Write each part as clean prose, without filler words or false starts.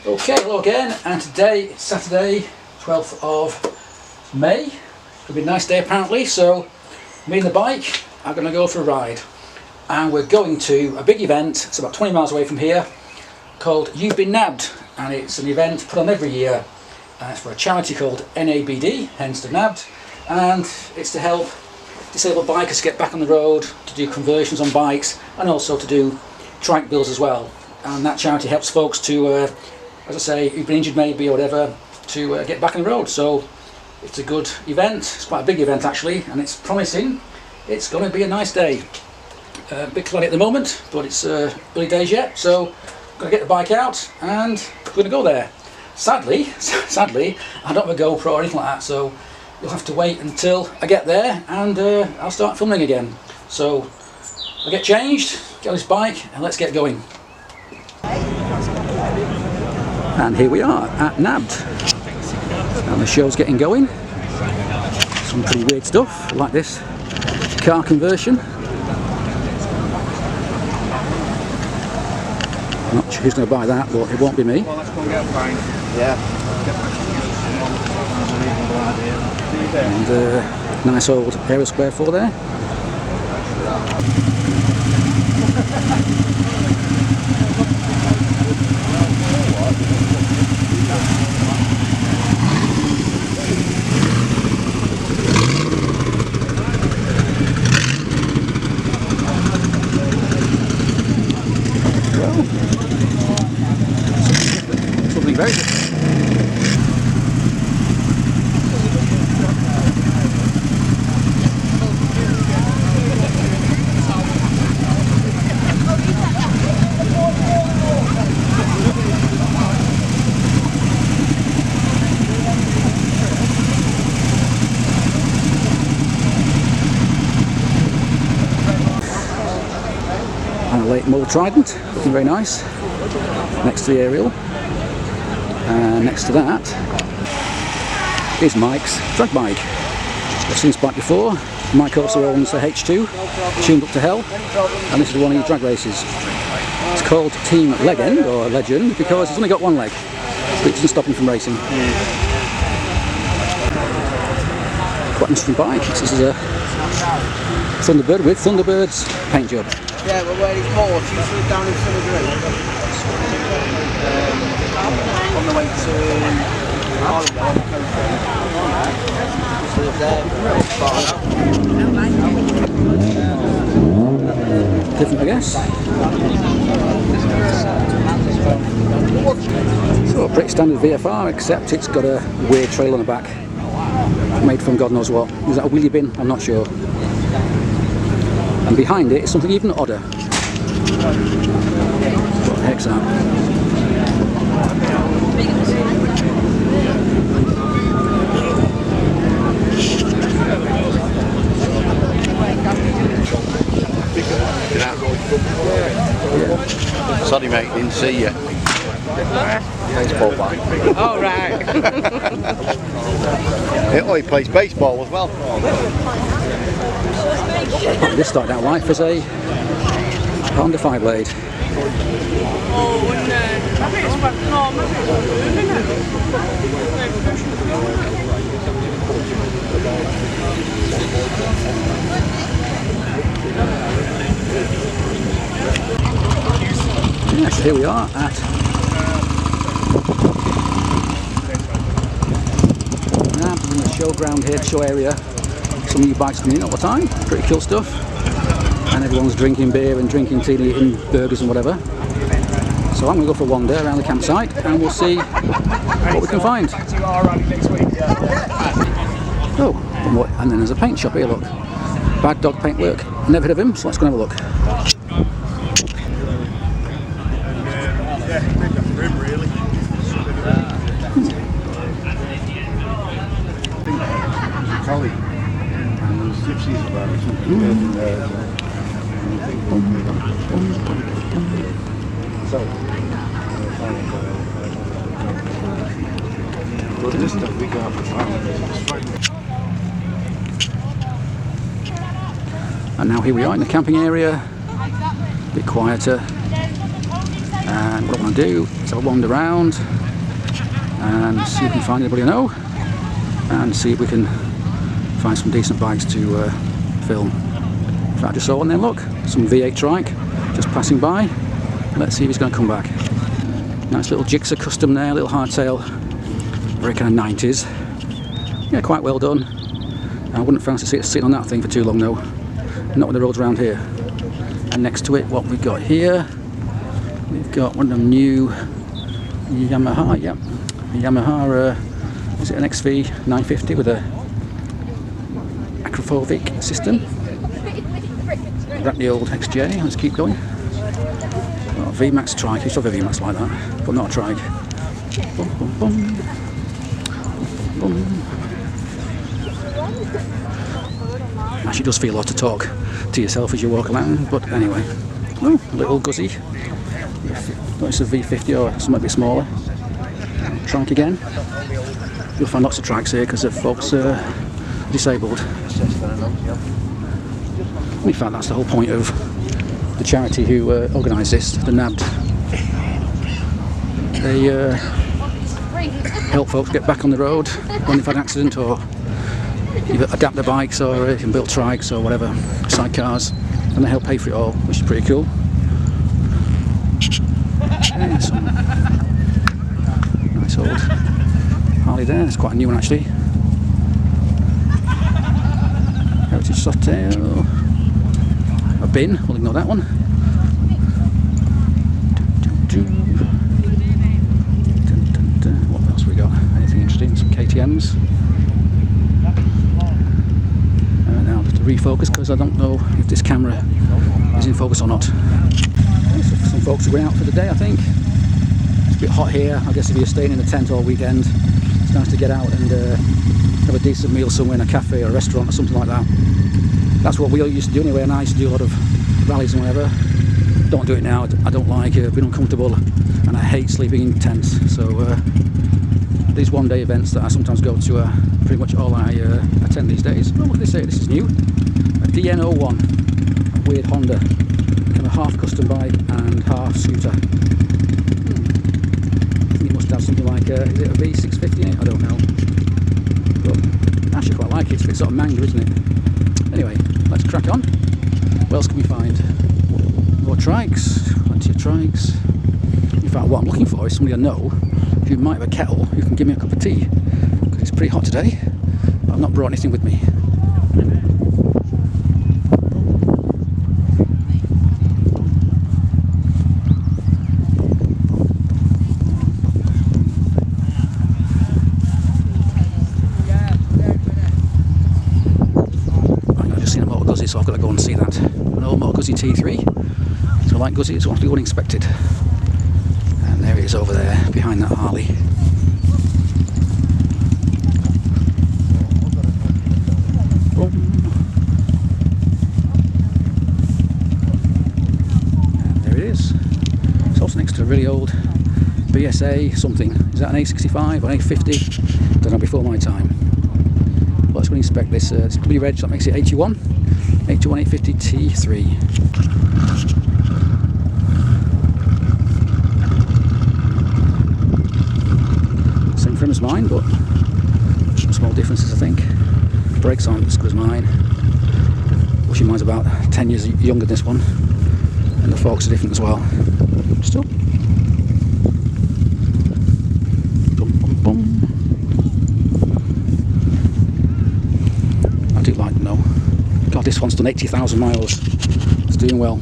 Okay, hello again, and today it's Saturday, 12th of May. It'll be a nice day apparently, so me and the bike are going to go for a ride. And we're going to a big event, it's about 20 miles away from here, called You've Been Nabbed. And it's an event put on every year. It's for a charity called NABD, hence the Nabbed. And it's to help disabled bikers get back on the road, to do conversions on bikes, and also to do trike builds as well. And that charity helps folks to, as I say, who've been injured maybe or whatever, to get back on the road. So it's a good event. It's quite a big event actually, and it's promising. It's going to be a nice day. A bit cloudy at the moment, but it's early days yet. So I'm going to get the bike out and we're going to go there. Sadly, I don't have a GoPro or anything like that, so you'll have to wait until I get there and I'll start filming again. So I'll get changed, get on this bike, and let's get going. And here we are at Nabbed, and the show's getting going. Some pretty weird stuff like this car conversion. I'm not sure who's going to buy that, but it won't be me. Well, let's go and get a pint. Yeah. And nice old Aero Square 4 there. Something very good. And a late mould Trident, looking very nice, next to the aerial. And next to that is Mike's drag bike. I've seen this bike before. Mike also owns the H2, tuned up to hell, and this is one of his drag races. It's called Team Legend, or Legend, because it's only got one leg, but it doesn't stop him from racing. Quite an interesting bike. This is a Thunderbird with Thunderbird's paint job. Yeah, but where he's more, she's down in Sunny on the way to Harley on the coast. Different, I guess. So a pretty standard VFR, except it's got a weird trail on the back, made from God knows what. Is that a wheelie bin? I'm not sure. And behind it is something even odder. What the heck's that? Sorry mate, didn't see you. Baseball bat. Oh right. He plays baseball as well. This started out life as a Honda 5-blade. Yes, here we are at Nabbed in the showground here, show area. Some new bikes coming in all the time, pretty cool stuff. And everyone's drinking beer and drinking tea and eating burgers and whatever. So I'm going to go for a wander around the campsite and we'll see what we can find. Oh, and then there's a paint shop here, look. Bad Dog Paint Work. Never heard of him, so let's go and have a look. Harley. And those gypsies about it. So this stuff we got for And now here we are in the camping area, a bit quieter. And what I want to do is have a wander around and see if we can find anybody I know, and see if we can find some decent bikes to film. In fact, I just saw one there, look, some V8 trike just passing by. Let's see if he's going to come back. Nice little Gixxer custom there, little hardtail, very kind of 90s. Yeah, quite well done. I wouldn't fancy sitting on that thing for too long though, not with the roads around here. And next to it, what we've got here, we've got one of them new Yamaha, yeah, Yamaha, is it an XV 950 with a acrophobic system? Wrap the old XJ, let's keep going. Oh, VMAX trike, you used to have a VMAX like that, but not a trike. Boom, boom, boom. Boom. Actually does feel a lot to talk to yourself as you walk along, but anyway. Oh, a little guzzy. It's a V50 or something a bit smaller. Trike again. You'll find lots of trikes here because of folks disabled. In fact, that's the whole point of the charity who organised this, the Nabbed. They help folks get back on the road when they've had an accident, or either adapt their bikes, or you can build trikes or whatever, sidecars, and they help pay for it all, which is pretty cool. Yeah, some nice old Harley there. It's quite a new one actually. Heritage Softail. A bin, we'll ignore that one. What else have we got? Anything interesting? Some KTMs. Now I have to refocus because I don't know if this camera is in focus or not. Some folks are going out for the day, I think. It's a bit hot here. I guess if you're staying in a tent all weekend, it's nice to get out and have a decent meal somewhere in a cafe or a restaurant or something like that. That's what we all used to do anyway, and I used to do a lot of rallies and whatever. Don't do it now. I don't like being uncomfortable, and I hate sleeping in tents. So these one-day events that I sometimes go to are pretty much all I attend these days. Oh, what do they say? This is new. A DN01, a weird Honda, kind of half custom bike and half scooter. I think it must have something like, is it a V650 in it? I don't know. But I actually quite like it. It's a bit sort of manga, isn't it? Anyway, let's crack on. What else can we find? More trikes, plenty of trikes. In fact, what I'm looking for is somebody I know who might have a kettle who can give me a cup of tea, because it's pretty hot today, but I've not brought anything with me. I've just seen a Motor Guzzi, so I've got to go and see that. An old Motor Guzzi T3. So like Guzzi, it's actually uninspected. And there it is over there, behind that Harley. And there it is. It's also next to a really old BSA something. Is that an A65 or an A50? Don't know, before my time. Well, let's go and inspect this. It's W reg, that makes it 81. 81 850 T3. Frame as mine, but some small differences I think. Brakes aren't as good as mine. Wishing mine's about 10 years younger than this one, and the forks are different as well. Still. Bum, bum, bum. I do like them though. God, this one's done 80,000 miles. It's doing well.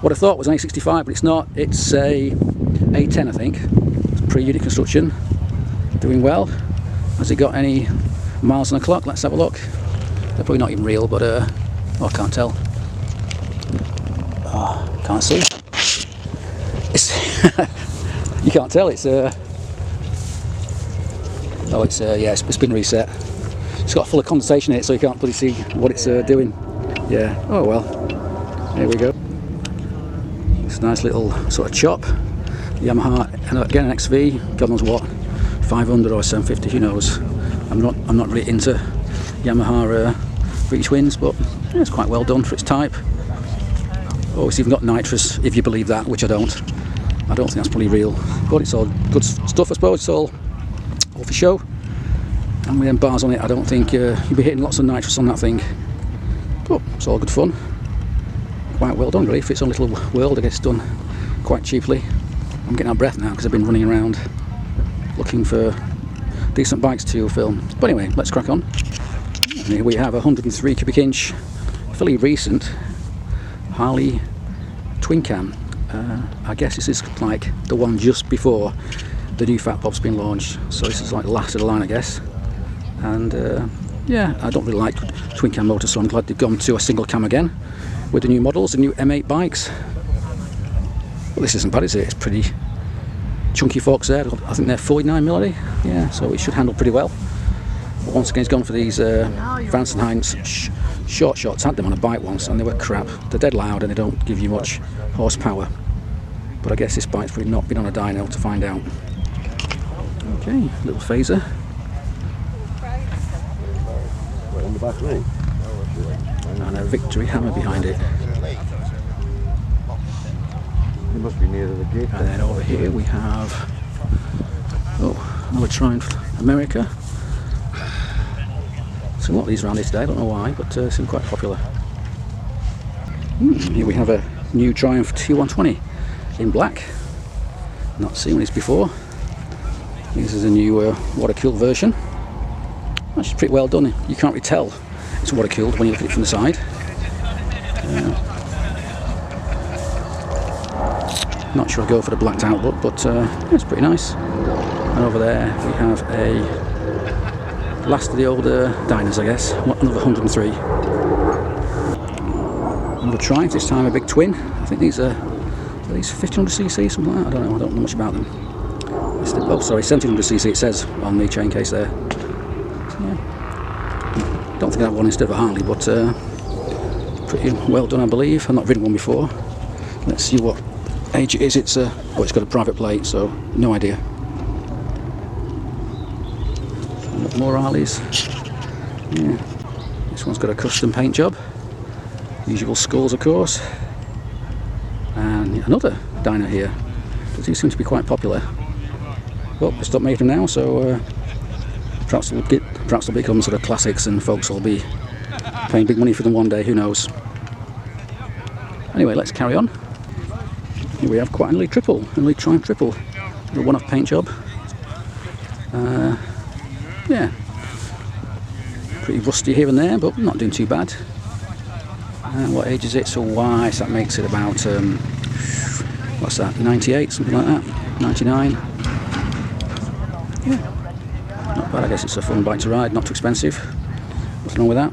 What I thought was an A65, but it's not. It's a A10, I think. Pre-unit construction, doing well. Has it got any miles on the clock? Let's have a look. They're probably not even real, but oh, I can't tell. Oh, can't see. It's you can't tell. It's oh, it's yeah, it's been reset. It's got full of condensation in it, so you can't really see what it's doing. Yeah. Oh well. There we go. It's a nice little sort of chop. Yamaha, and again an XV, God knows what, 500 or 750, who knows. I'm not really into Yamaha V twins, but yeah, it's quite well done for its type. Oh, it's even got nitrous, if you believe that, which I don't. I don't think that's probably real. But it's all good stuff, I suppose. It's all for show. And with them bars on it, I don't think you'll be hitting lots of nitrous on that thing. But it's all good fun. Quite well done, really, for its own little world. I guess it's done quite cheaply. I'm getting out of breath now because I've been running around looking for decent bikes to film. But anyway, let's crack on. And here we have a 103 cubic inch, fairly recent Harley twin cam. I guess this is like the one just before the new Fat Bob's been launched. So this is like the last of the line, I guess. And yeah, I don't really like twin cam motors, so I'm glad they've gone to a single cam again with the new models, the new M8 bikes. Well, this isn't bad, is it? It's pretty chunky forks there. I think they're 49mm, yeah, so it should handle pretty well. But once again, it's gone for these Vance and Hines short shots. I had them on a bike once and they were crap. They're dead loud and they don't give you much horsepower. But I guess this bike's probably not been on a dyno to find out. Okay, little phaser. On the back lane. And a Victory hammer behind it. It must be near the gate. And then over here we have another Triumph America. So a lot of these around here today, I don't know why, but they seem quite popular. Here we have a new Triumph T120 in black. Not seen this before. This is a new water-cooled version. Actually pretty well done. You can't really tell it's water-cooled when you look at it from the side. Not sure I'd go for the blacked out look, but yeah, it's pretty nice. And over there we have a last of the older diners, I guess. Another 103. Another Triumph, this time a big twin. I think these are these 1500cc, something like that. I don't know much about them. Oh, sorry, 1700cc it says on the chain case there. Yeah. Don't think I have one instead of a Harley, but pretty well done, I believe. I've not ridden one before. Let's see what age it is. It's got a private plate, so no idea. More Harleys. Yeah. This one's got a custom paint job. Usual skulls, of course. And another dyno here. These seem to be quite popular. Well, they stopped making them now, so perhaps they'll become sort of classics, and folks will be paying big money for them one day. Who knows? Anyway, let's carry on. Here we have quite an elite Triumph triple, a one-off paint job. Yeah, pretty rusty here and there, but not doing too bad. And what age is it? So why? So that makes it about what's that? 98, something like that. 99. Yeah, not bad. I guess it's a fun bike to ride, not too expensive. What's wrong with that?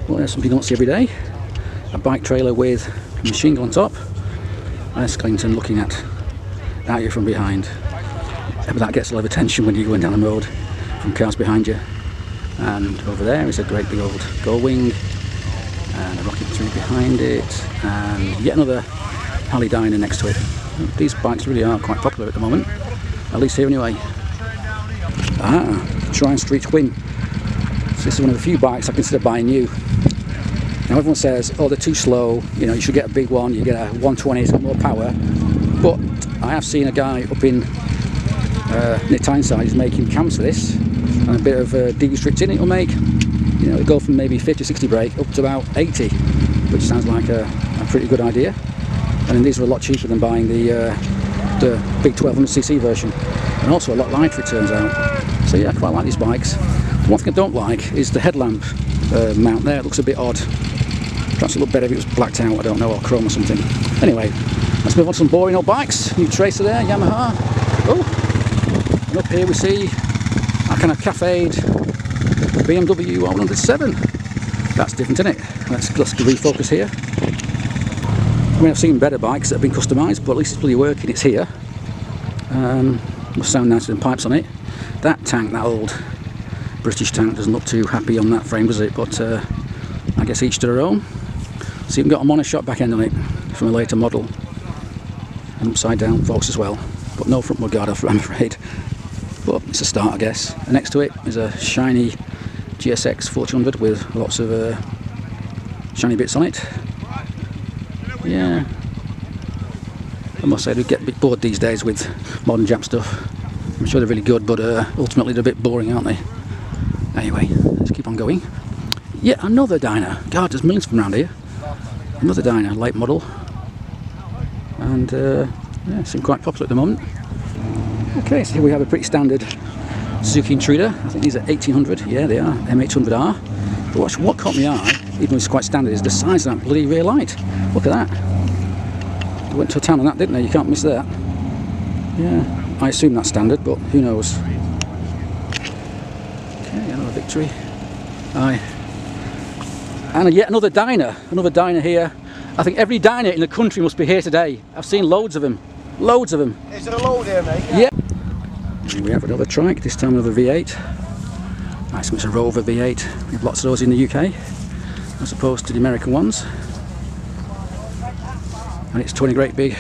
Well, there's something you don't see every day. A bike trailer with a machine gun on top. There's Clinton looking at you from behind. But that gets a lot of attention when you're going down the road from cars behind you. And over there is a great big old gull wing and a Rocket 3 behind it, and yet another Harley dyno next to it. These bikes really are quite popular at the moment, at least here anyway. Triumph Street Twin. So this is one of the few bikes I consider buying new. Now everyone says, oh, they're too slow, you know, you should get a big one, you get a 120, it's got more power. But I have seen a guy up in near Tyneside who's making cams for this, and a bit of de-restricting it'll make. You know, it'll go from maybe 50-60 brake up to about 80, which sounds like a pretty good idea. And then these are a lot cheaper than buying the big 1200cc version, and also a lot lighter it turns out. So yeah, I quite like these bikes. One thing I don't like is the headlamp mount there. It looks a bit odd. Perhaps it looked better if it was blacked out, I don't know, or chrome or something. Anyway, let's move on to some boring old bikes. New Tracer there, Yamaha. Oh, and up here we see a kind of cafe'd BMW 107. That's different, isn't it? Let's refocus here. I mean, I've seen better bikes that have been customised, but at least it's really working. It's here. Must sound nicer than pipes on it. That tank, that old British tank, doesn't look too happy on that frame, does it? But I guess each to their own. So you've got a monoshot back end on it from a later model, and upside down forks as well, but no front mudguard, I'm afraid. But it's a start, I guess. And next to it is a shiny GSX 1400 with lots of shiny bits on it. Yeah. I must say, I do get a bit bored these days with modern Jap stuff. I'm sure they're really good, but ultimately they're a bit boring, aren't they? Anyway, let's keep on going. Yeah, another diner. God, there's millions from around here. Another diner, late model. And yeah, seem quite popular at the moment. Okay, so here we have a pretty standard Suzuki Intruder. I think these are 1800. Yeah, they are. M800R. But what caught my eye, even though it's quite standard, is the size of that bloody rear light. Look at that. They went to a town on that, didn't they? You can't miss that. Yeah, I assume that's standard, but who knows. Okay, another Victory. Aye. And yet another diner. Another diner here. I think every diner in the country must be here today. I've seen loads of them. Loads of them. Is there a load here, mate? Yeah. And we have another Trike, this time another V8. Nice, it's a Rover V8. We have lots of those in the UK, as opposed to the American ones. And it's 20 great big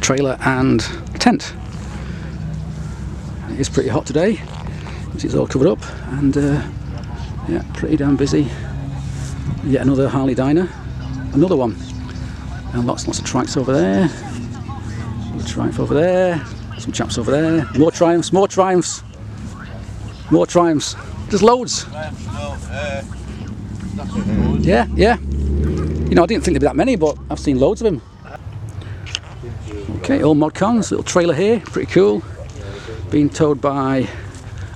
trailer and tent. It is pretty hot today, it's all covered up, and yeah, pretty damn busy. Yet another Harley diner, another one, and lots of Trikes over there. Another Triumph over there. Some chaps over there. More Triumphs, more Triumphs. More Triumphs. There's loads. Yeah, yeah. You know, I didn't think there'd be that many, but I've seen loads of them. Okay, all mod cons. Little trailer here, pretty cool. Being towed by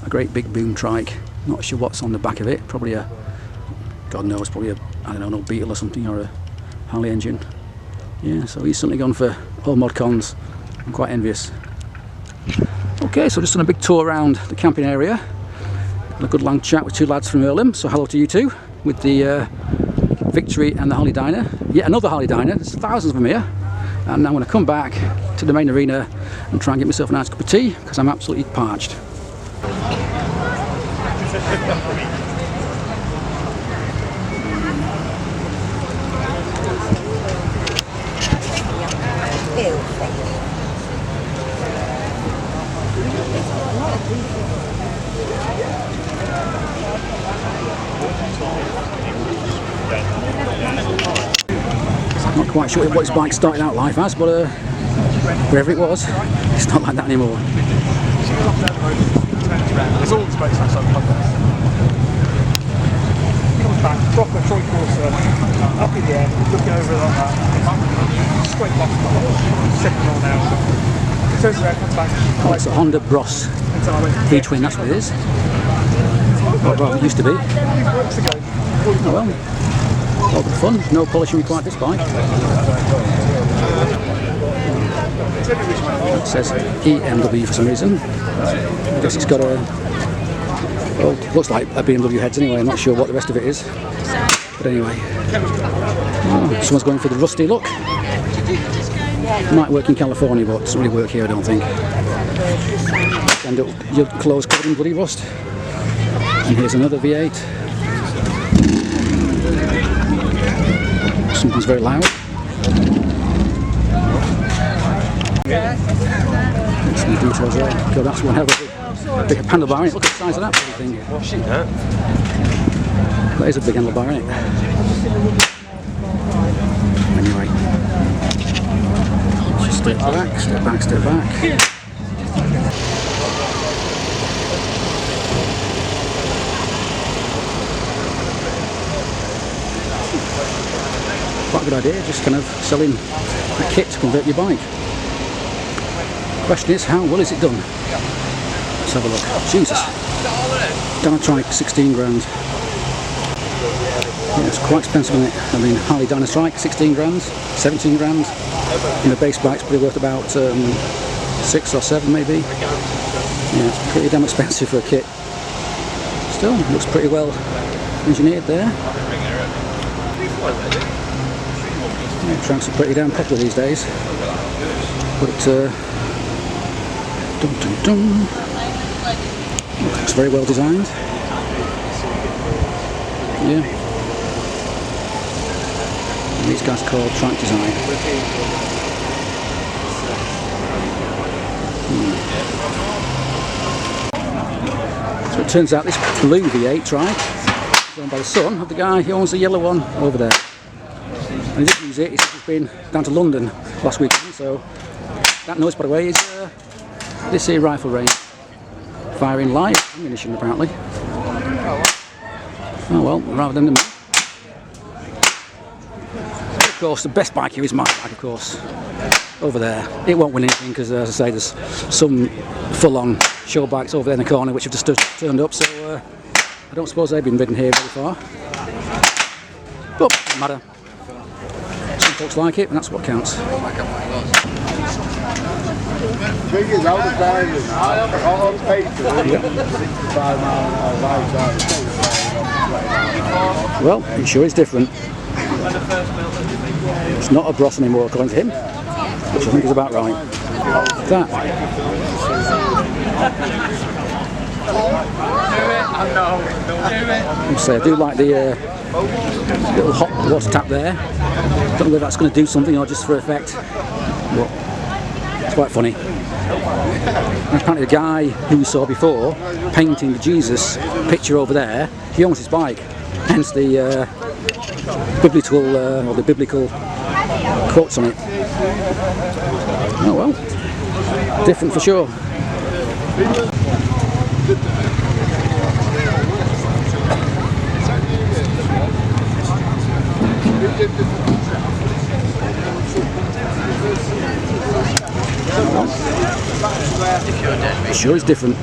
a great big boom trike. Not sure what's on the back of it. Probably a, God knows, probably a, I don't know, no Beetle or something, or a Harley engine. Yeah, so he's certainly gone for all mod cons. I'm quite envious. Okay, so just done a big tour around the camping area. Had a good long chat with two lads from Earlham, so hello to you two, with the Victory and the Harley diner. Yet another Harley diner, there's thousands of them here. And I'm going to come back to the main arena and try and get myself a nice cup of tea, because I'm absolutely parched. I'm not quite sure what his bike started out life as, but wherever it was, it's not like that anymore. It's all space outside the podcast. Comes back, proper Troy courser, up in the air, looking over like that. Straight back, second roll now. Turns around, comes back. Oh, it's a Honda Bros V-twin, that's what it is. Or rather, it used to be. Oh well. All good fun, no polishing required this bike. It says EMW for some reason. I guess it's got a, well, it looks like a BMW heads anyway, I'm not sure what the rest of it is. But anyway, oh, someone's going for the rusty look. It might work in California, but it doesn't really work here, I don't think. End up your clothes covered in bloody rust. And here's another V8. Something's very loud. Some details there. God, that's one hell of a big handlebar, isn't it? Look at the size of that thing. That is a big handlebar, isn't it? Anyway. Just step back, step back, step back. Quite a good idea, just kind of selling a kit to convert your bike. Question is, how well is it done? Let's have a look. Jesus. Dana Trike, 16 grand. Yeah, it's quite expensive, isn't it? I mean, Harley Dana Trike, 16 grand, 17 grand. And the base bike's probably worth about 6 or 7 maybe. Yeah, it's pretty damn expensive for a kit. Still, looks pretty well engineered there. Yeah, tracks are pretty damn popular these days. But dun, dun, dun. Looks very well designed. Yeah. And these guys are called Trike Design. So it turns out this blue V8 Trike is owned by the son of the guy who owns the yellow one over there. And he didn't use it, he's been down to London last weekend, so that noise, by the way, is this here rifle range. Firing live ammunition, apparently. Oh well, rather than the... Of course, the best bike here is my bike, of course. Over there. It won't win anything because, as I say, there's some full-on show bikes over there in the corner which have just turned up, so I don't suppose they've been ridden here very far. But it doesn't matter. Some folks like it, and that's what counts. Well, it sure is different. It's not a Bros anymore, according to him, which I think is about right. That. I do like the little hot water tap there. Don't know whether that's going to do something or just for effect. But it's quite funny. And apparently the guy who we saw before painting the Jesus picture over there, he owns his bike. Hence the biblical quotes on it. Oh well, different for sure. It sure is different.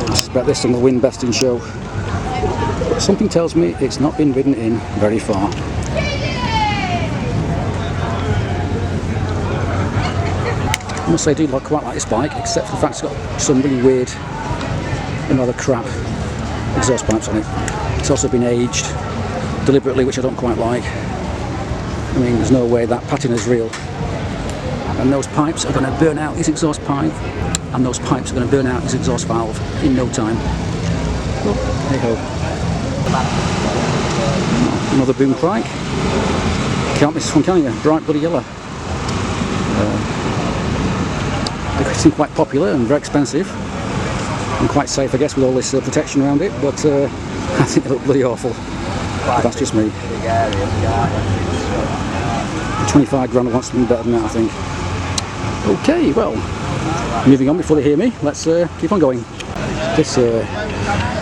I suspect this one will win best in show. But something tells me it's not been ridden in very far. I must say I do quite like this bike, except for the fact it's got some really weird and rather crap exhaust pipes on it. It's also been aged deliberately, which I don't quite like. I mean, there's no way that patina is real. And those pipes are going to burn out his exhaust pipe, and those pipes are going to burn out his exhaust valve in no time. Well, hey ho. Another boom trike. Can't miss this one, can you? Bright bloody yellow. They seem quite popular and very expensive. And quite safe, I guess, with all this protection around it, but I think they look bloody awful. But that's just me. 25 grand wants to be better than that, I think. Okay, well, moving on before they hear me, let's keep on going. This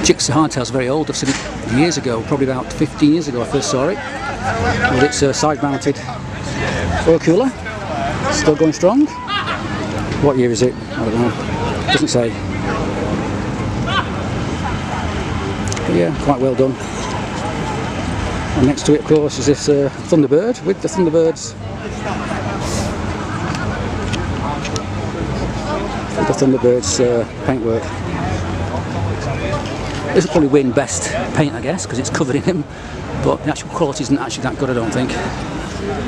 jigsaw hardtail's very old. I've seen it years ago, probably about 15 years ago I first saw it. With its side-mounted oil cooler, still going strong. What year is it? I don't know. Doesn't say. But yeah, quite well done. And next to it, of course, is this Thunderbird with the Thunderbird's paintwork. This will probably win best paint, I guess, because it's covered in him. But the actual quality isn't actually that good, I don't think.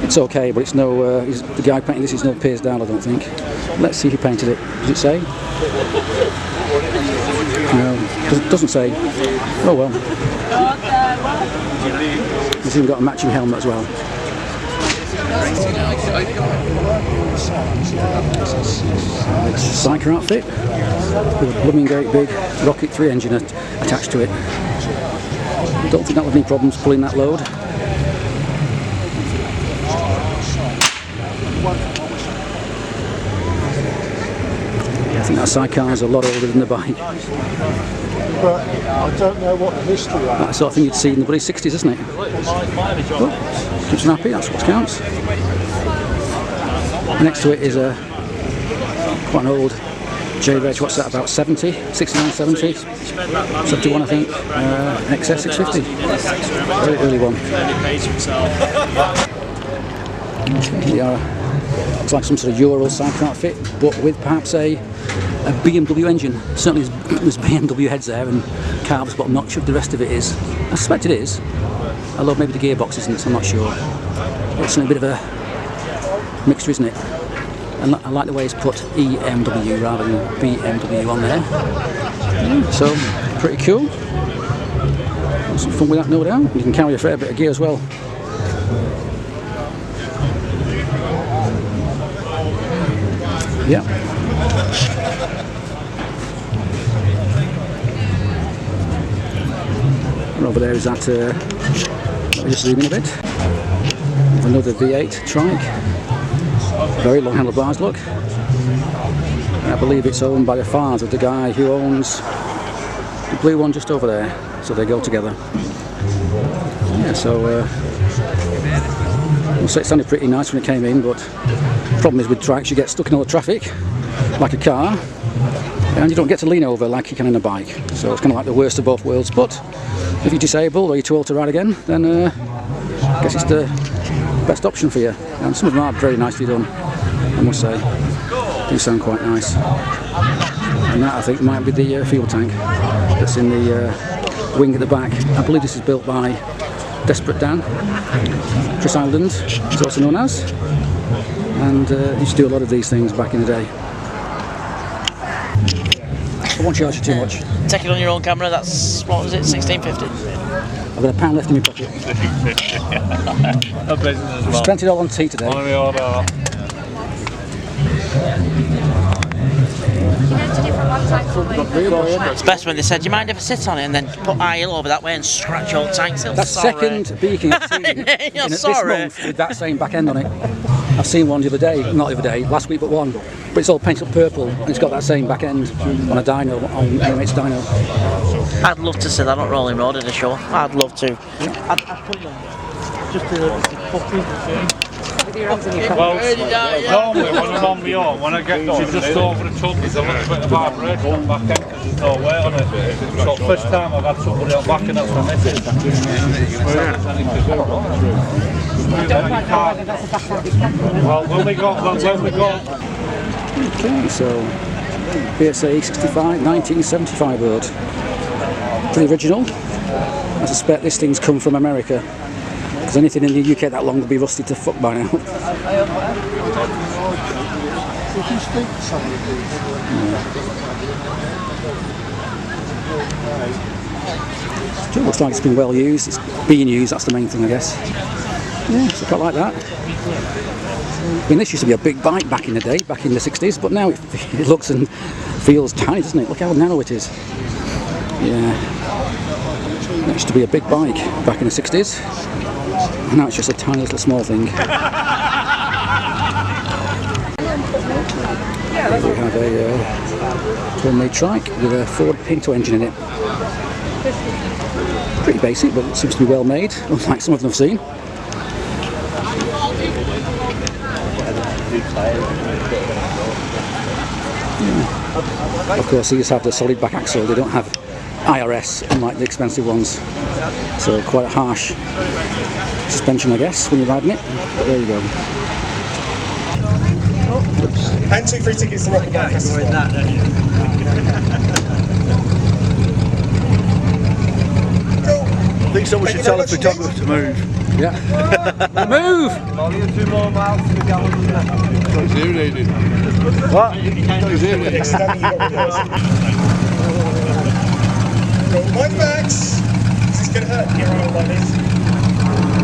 It's okay, but it's no. The guy painting this is no Piers Down, I don't think. Let's see who painted it. Does it say? No, doesn't say. Oh well. He's even got a matching helmet as well. Psyker outfit with a blooming great big Rocket 3 engine attached to it. Don't think that would have any problems pulling that load. I think that sidecar is a lot older than the bike. But I don't know what the history is. That sort of thing you'd see in the bloody 60s, isn't it? Oh, keeps them happy, that's what counts. Next to it is quite an old J-Reg, what's that, about 70? 69, 70? 71 I think, an XS 650. Very early one. Looks like some sort of Euro sidecar outfit, but with perhaps a BMW engine. Certainly there's BMW heads there and carbs, but I'm not sure if the rest of it is. I suspect it is, although maybe the gearbox isn't, so I'm not sure. It's a bit of a mixture, isn't it? And I like the way it's put EMW rather than BMW on there. So, pretty cool. Some fun with that, no doubt. You can carry a fair bit of gear as well. Yeah. And over there is that, let me just zoom in a bit. Another V8 trike. Very long handlebars, look. And I believe it's owned by the father of the guy who owns the blue one just over there. So they go together. Yeah, so it sounded pretty nice when it came in, but the problem is with trikes you get stuck in all the traffic, like a car, and you don't get to lean over like you can in a bike. So it's kind of like the worst of both worlds, but if you're disabled or you're too old to ride again, then I guess it's the best option for you. And some of them are very nicely done, I must say. They do sound quite nice. And that I think might be the fuel tank that's in the wing at the back. I believe this is built by Desperate Dan, Chris Island, he's also known as, and he used to do a lot of these things back in the day. I won't charge you too much. Take it on your own camera, that's, what was it, 16.50? I've got £1 left in my pocket. Spent it all on tea today. It's best when they said, do you mind if I sit on it, and then put aisle over that way and scratch your tanks. That's second beaking I've seen in this month with that same back end on it. I've seen one the other day, not the other day, last week but one. But it's all painted purple and it's got that same back end on a dyno, on MH dyno. I'd love to see that on Rolling Road at a show. I'd love to. Yeah. I'd put it on just to well, normally when I'm on my own, when I get done, just over the tub, there's a little bit of vibration on the back end because there's no weight on it. So first time I've had somebody on back and that's the message. Well, when we got. Okay, so PSA 65, 1975 board. Pretty original. I suspect this thing's come from America, because anything in the UK that long would be rusted to fuck by now. It looks like it's been well used, it's being used, that's the main thing I guess. Yeah, so quite like that. I mean, this used to be a big bike back in the day, back in the 60s, but now it looks and feels tiny, doesn't it? Look how narrow it is. Yeah. It used to be a big bike back in the 60s, and now it's just a tiny little small thing. We have a homemade trike with a Ford Pinto engine in it. Pretty basic, but it seems to be well made, unlike some of them I've seen. Yeah. Of course, these have the solid back axle, they don't have IRS, unlike the expensive ones. So quite a harsh suspension, I guess, when you're riding it. But there you go. And 2 free tickets to Rock Bike Festival. I think someone should tell the photographer to move. Yeah. Move! Only 2 more miles to the gallon. What? Mind the backs. This is going to hurt here on like this.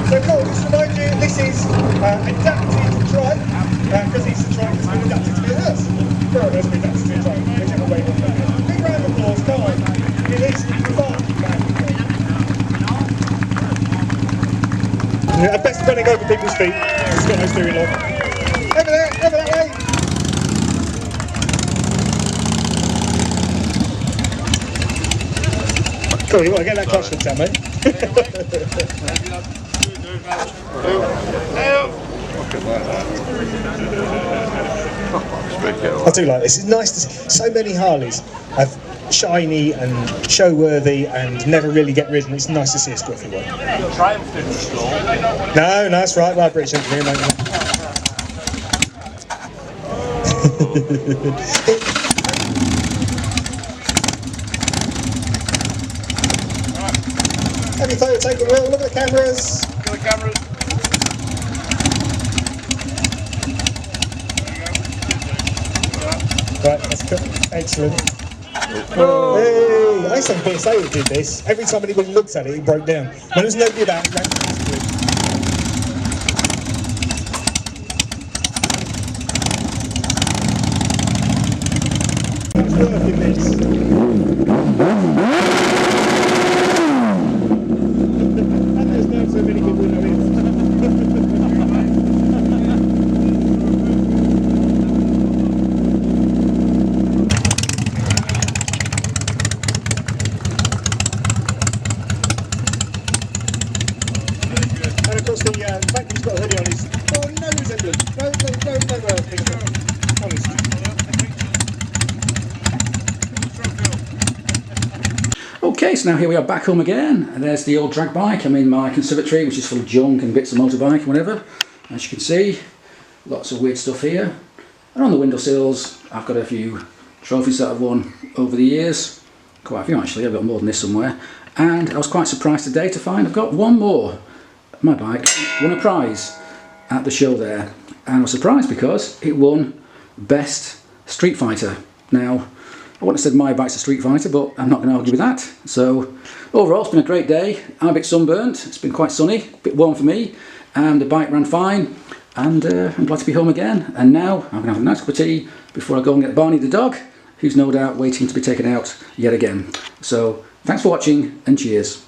So cool, just remind you, this is adapted trike, because it's a trike that's been adapted to be a hearse. Or it has been adapted to be a trike, whichever way you want to go. Big round of applause, come on. It is fun. Best running over people's feet. It's got no steering lock. Over there, over that way. Cool, you want to get that clutch looked at, mate? I do like this. It's nice to see so many Harleys have shiny and show-worthy and never really get ridden. It's nice to see a scruffy one. Triumph didn't stall. No, that's right. Well, British engineer, mate. Have your photo taken well. Look at the cameras. Look at the cameras. Right, that's cool. Excellent. Hey, I said BSA did this. Every time anybody looked at it, it broke down. When there's nobody about, it ran past it. It's working this. And there's not so many people know it. And of course the fact he's got a hoodie on is no resemblance. No picture. Honest. Okay, so now here we are back home again, and there's the old drag bike. I'm in my conservatory, which is full of junk and bits of motorbike and whatever. As you can see, lots of weird stuff here. And on the windowsills, I've got a few trophies that I've won over the years. Quite a few actually, I've got more than this somewhere. And I was quite surprised today to find I've got one more. My bike won a prize at the show there. And I was surprised because it won Best Street Fighter. Now, I wouldn't have said my bike's a Street Fighter, but I'm not going to argue with that. So, overall, it's been a great day. I'm a bit sunburnt, it's been quite sunny, a bit warm for me, and the bike ran fine, and I'm glad to be home again. And now, I'm going to have a nice cup of tea before I go and get Barney the dog, who's no doubt waiting to be taken out yet again. So, thanks for watching, and cheers.